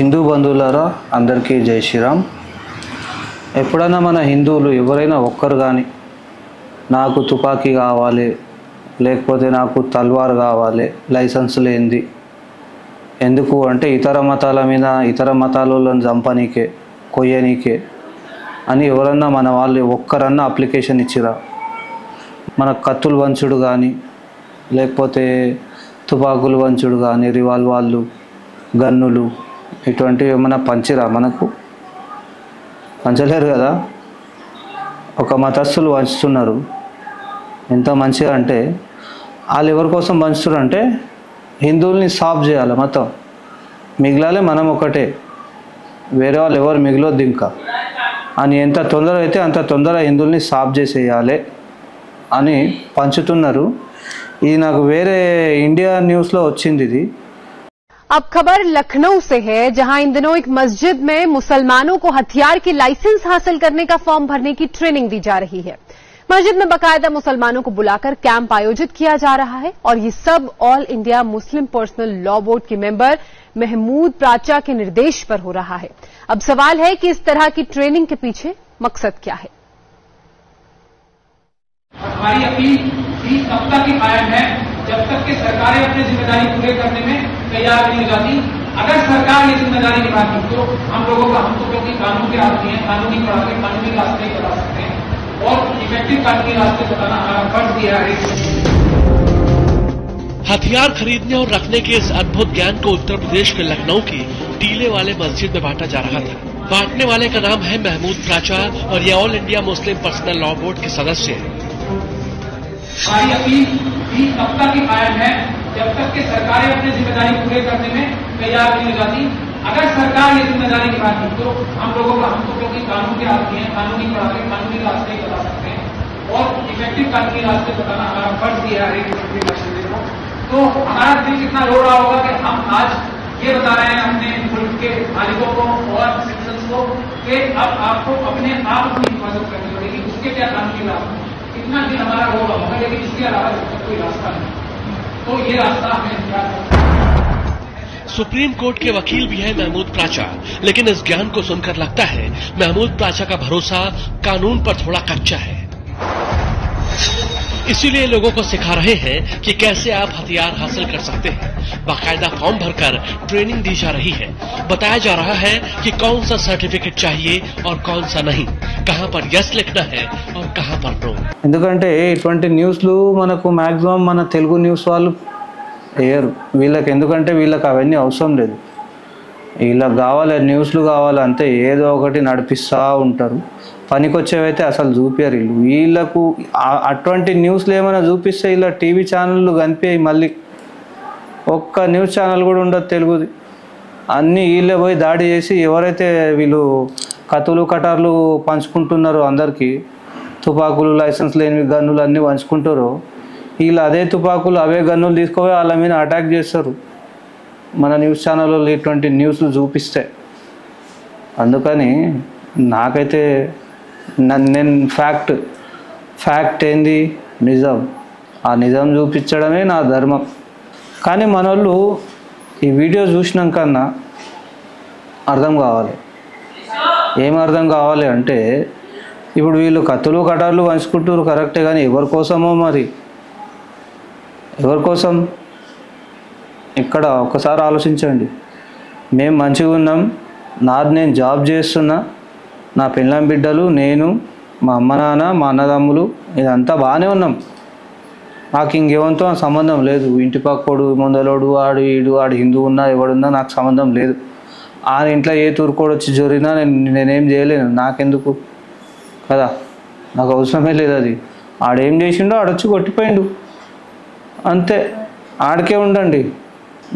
హిందూ బంధువులారా అందరికీ జై శ్రీరామ్. ఎప్పుడైనా మన హిందువులు ఎవరైనా ఒక్కరు కానీ నాకు తుపాకీ కావాలి, లేకపోతే నాకు తల్వార్ కావాలి, లైసెన్స్ లేనిది ఎందుకు అంటే ఇతర మతాల మీద ఇతర మతాలను చంపనీకే కొయ్యనీకే అని ఎవరన్నా మన వాళ్ళు ఒక్కరన్నా అప్లికేషన్ ఇచ్చిరా? మన కత్తులు వంచుడు కానీ, లేకపోతే తుపాకులు వంచుడు కానీ, రివాల్వర్లు, గన్నులు ఇటువంటివి ఏమైనా పంచిరా? మనకు పంచలేరు కదా. ఒక మతస్థులు పంచుతున్నారు. ఎంత మంచిగా అంటే వాళ్ళు ఎవరి కోసం పంచుతున్నారు అంటే హిందువుల్ని సాఫ్ చేయాలి, మొత్తం మిగిలాలి మనం ఒకటే, వేరే వాళ్ళు ఎవరు మిగిలొద్దు ఇంకా అని ఎంత తొందర అయితే అంత తొందర హిందువుల్ని సాఫ్ చేసేయాలి అని పంచుతున్నారు. ఇది నాకు వేరే ఇండియా న్యూస్లో వచ్చింది ఇది. अब खबर लखनऊ से है, जहां इन दिनों एक मस्जिद में मुसलमानों को हथियार के लाइसेंस हासिल करने का फॉर्म भरने की ट्रेनिंग दी जा रही है। मस्जिद में बाकायदा मुसलमानों को बुलाकर कैंप आयोजित किया जा रहा है और ये सब all India Muslim personal law board के मेंबर महमूद प्राचा के निर्देश पर हो रहा है। अब सवाल है कि इस तरह की ट्रेनिंग के पीछे मकसद क्या है। हमारी अपील भी तब तक ही कायम है जब तक कि सरकारें अपनी जिम्मेदारी पूरे करने में तैयार नहीं हो जाती। अगर सरकार ये जिम्मेदारी निभाती तो हम लोगों का, हम तो क्योंकि कानून के आदमी हैं, कानूनी पढ़ाते, कानूनी रास्ते बता सकते हैं और इफेक्टिव कानूनी रास्ते बताना हमारा फर्ज भी है। हथियार खरीदने और रखने के इस अद्भुत ज्ञान को उत्तर प्रदेश के लखनऊ की टीले वाले मस्जिद में बांटा जा रहा था। बांटने वाले का नाम है महमूद प्राचा और ये all India Muslim personal law board के सदस्य हैं। हमारी अपील भी तब तक ही कायम है जब तक कि सरकारें अपनी जिम्मेदारी पूरे करने में तैयार नहीं हो जाती। अगर सरकार ये जिम्मेदारी निभाती तो हम लोगों का, हम तो क्योंकि कानून के आदमी हैं, कानूनी पढ़ाते, कानूनी रास्ते बता सकते हैं और इफेक्टिव कानूनी रास्ते बताना हमारा फर्ज भी है हर एक मुस्लिम को। तो हमारा दिल कितना रो रहा होगा कि हम आज ये बता रहे हैं अपने मुल्क के मालिकों को और सिटीजन्स को कि अब आपको अपने आप अपनी हिफाजत करनी पड़ेगी, उसके क्या कानूनी रास्ते, इतना दिन हमारा रो रहा होगा, लेकिन इसके अलावा कोई रास्ता नहीं। तो ये रास्ता हमें इख्तियार करना है। सुप्रीम कोर्ट के वकील भी है महमूद प्राचा, लेकिन इस ज्ञान को सुनकर लगता है महमूद प्राचा का भरोसा कानून पर थोड़ा कच्चा है। इसीलिए लोगों को सिखा रहे हैं कि कैसे आप हथियार हासिल कर सकते हैं। बाकायदा फॉर्म भरकर ट्रेनिंग दी जा रही है। बताया जा रहा है कि कौन सा सर्टिफिकेट चाहिए और कौन सा नहीं, कहां पर यस लिखना है और कहां पर नो। ఎందుకంటే ఇటువంటి న్యూస్లు మనకు మ్యాక్సిమం మన తెలుగు న్యూస్ వాళ్ళు వేయరు. వీళ్ళకి ఎందుకంటే వీళ్ళకి అవన్నీ అవసరం లేదు. వీళ్ళకి కావాలి న్యూస్లు కావాలంటే ఏదో ఒకటి నడిపిస్తూ ఉంటారు. పనికొచ్చేవైతే అసలు చూపారు వీళ్ళు. వీళ్ళకు అటువంటి న్యూస్లు ఏమైనా చూపిస్తే ఇలా టీవీ ఛానళ్ళు కనిపించాయి, మళ్ళీ ఒక్క న్యూస్ ఛానల్ కూడా ఉండదు తెలుగుది. అన్నీ వీళ్ళే పోయి దాడి చేసి ఎవరైతే వీళ్ళు కత్తులు కటార్లు పంచుకుంటున్నారో అందరికీ, తుపాకులు లైసెన్స్ లేనివి గన్నులు అన్నీ పంచుకుంటారో, వీళ్ళు అదే తుపాకులు అవే గన్నులు తీసుకుపోయి వాళ్ళ మీద అటాక్ చేస్తారు మన న్యూస్ ఛానల్లో ఇటువంటి న్యూస్లు చూపిస్తే. అందుకని నాకైతే నేను ఫ్యాక్ట్ ఏంది నిజం, ఆ నిజం చూపించడమే నా ధర్మం. కానీ మనోళ్ళు ఈ వీడియో చూసినాకన్నా అర్థం కావాలి. ఏం అర్థం కావాలి అంటే ఇప్పుడు వీళ్ళు కత్తులు కటార్లు పంచుకుంటారు కరెక్టే, కానీ ఎవరి కోసమో మరి ఎవరి కోసం? ఇక్కడ ఒకసారి ఆలోచించండి. మేము మంచిగా ఉన్నాం, నేను జాబ్ చేస్తున్నా, నా పిల్లం బిడ్డలు, నేను, మా అమ్మ నాన్న, మా అన్నదమ్ములు ఇదంతా బాగానే ఉన్నాం. నాకు ఇంకేమంతో సంబంధం లేదు. ఇంటి పక్కోడు ముందలోడు ఆడు ఈడు ఆడు హిందూ ఉన్నా ఎవడున్నా నాకు సంబంధం లేదు. ఆ ఇంట్లో ఏ తూర్కోడు వచ్చి జొరినా నేనేం చేయలేను, నాకెందుకు కదా, నాకు అవసరమే లేదు. అది ఆడేం చేసిండో ఆడొచ్చి కొట్టిపోయిండు అంతే. ఆడికే ఉండండి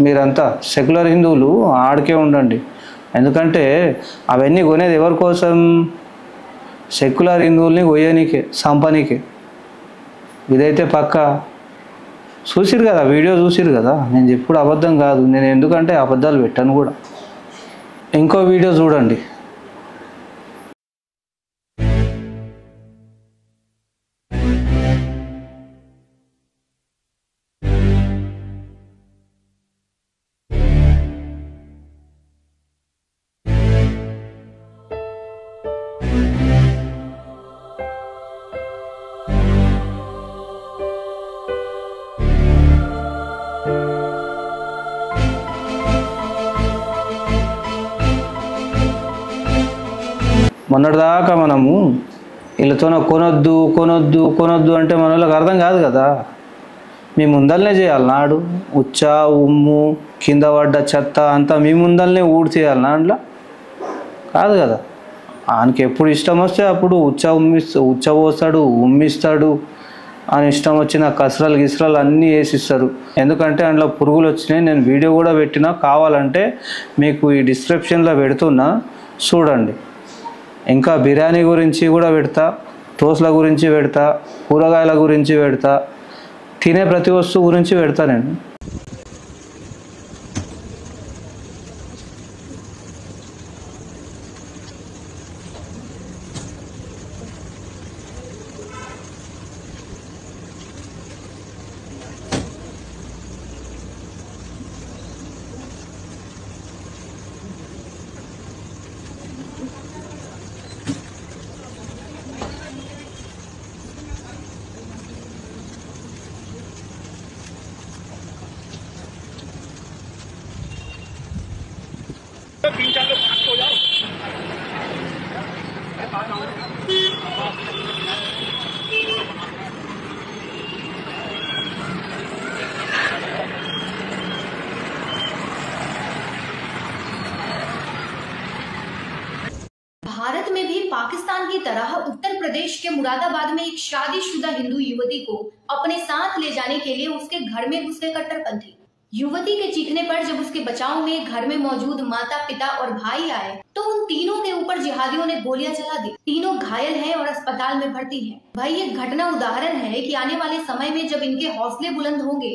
మీరంతా, సెక్యులర్ హిందువులు ఆడికే ఉండండి. ఎందుకంటే అవన్నీ కొనేది ఎవరి కోసం? సెక్యులర్ హిందువుల్ని కొయ్యనీకే, సంపనీకే. ఇదైతే పక్కా చూసిరు కదా, వీడియో చూసిరు కదా. నేను ఎప్పుడు అబద్ధం కాదు, నేను ఎందుకంటే అబద్ధాలు పెట్టాను కూడా. ఇంకో వీడియో చూడండి. మొన్నటిదాకా మనము వీళ్ళతో కొనొద్దు కొనొద్దు కొనొద్దు అంటే మన వాళ్ళకి అర్థం కాదు కదా. మీ ముందల్నే చేయాలి నాడు ఉచ్చా ఉమ్ము కింద పడ్డ చెత్త అంతా మీ ముందల్నే ఊడి చేయాలి నాడులో కాదు కదా. ఆయనకి ఎప్పుడు ఇష్టం వస్తే అప్పుడు ఉచ్చ పోస్తాడు, ఉమ్మిస్తాడు, ఆయన ఇష్టం వచ్చిన కసరలు గిసరలు అన్నీ వేసిస్తారు. ఎందుకంటే అందులో పురుగులు వచ్చినాయి. నేను వీడియో కూడా పెట్టినా, కావాలంటే మీకు ఈ డిస్క్రిప్షన్లో పెడుతున్నా చూడండి. ఇంకా బిర్యానీ గురించి కూడా పెడతా, టోస్ట్ల గురించి పెడతా, కూరగాయల గురించి పెడతా, తినే ప్రతి వస్తువు గురించి పెడతా నేను. भारत में भी पाकिस्तान की तरह उत्तर प्रदेश के मुरादाबाद में एक शादीशुदा हिंदू युवती को अपने साथ ले जाने के लिए उसके घर में घुस गए कट्टरपंथी। युवती के चीखने पर जब उसके बचाव में घर में मौजूद माता, पिता और भाई आए तो उन तीनों के ऊपर जिहादियों ने गोलियां चला दी। तीनों घायल हैं और अस्पताल में भर्ती हैं। भाई ये घटना उदाहरण है कि आने वाले समय में जब इनके हौसले बुलंद होंगे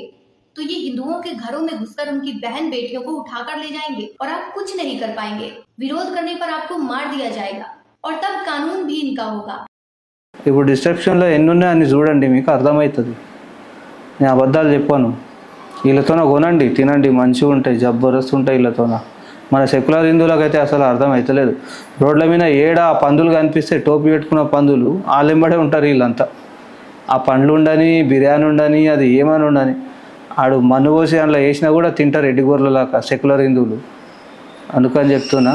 तो ये हिंदुओं के घरों में घुसकर उनकी बहन बेटियों को उठाकर ले जाएंगे और आप कुछ नहीं कर पाएंगे। विरोध करने पर आपको मार दिया जाएगा और तब कानून भी इनका होगा। ఇప్పుడు డిస్క్రిప్షన్లో ఎన్ని ఉన్నాయని చూడండి, మీకు అర్థమవుతుంది. నేను అబద్ధాలు చెప్పాను. వీళ్ళతోన కొనండి, తినండి, మంచిగా ఉంటాయి, జబర్దస్త్ ఉంటాయి వీళ్ళతోన. మన సెక్యులర్ హిందువులకైతే అసలు అర్థం అవుతలేదు. రోడ్ల మీద ఏడా ఆ పందులు కనిపిస్తే టోపీ పెట్టుకున్న పందులు వాళ్ళెంబడే ఉంటారు వీళ్ళంతా. ఆ పండ్లు ఉండని, బిర్యానీ ఉండని, అది ఏమని ఉండని, ఆడు మన్ను పోసి అందులో వేసినా కూడా తింటారు ఎడ్డిగొర్రెలాగా సెక్యులర్ హిందువులు. అందుకని చెప్తున్నా,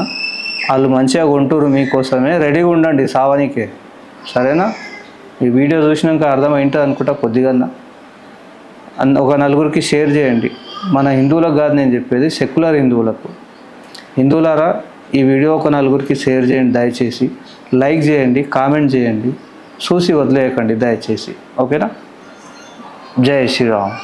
వాళ్ళు మంచిగా కొంటారు, మీకోసమే రెడీగా ఉండండి సావానికే. సరేనా? ఈ వీడియో చూసినాక అర్థమైంటుంది అనుకుంటా కొద్దిగా. ఒక నలుగురికి షేర్ చేయండి. మన హిందువులకు కాదు నేను చెప్పేది, సెక్యులర్ హిందువులకు. హిందువులారా, ఈ వీడియో ఒక నలుగురికి షేర్ చేయండి దయచేసి. లైక్ చేయండి, కామెంట్ చేయండి, చూసి వదిలేయకండి దయచేసి. ఓకేనా? జై శ్రీరామ్.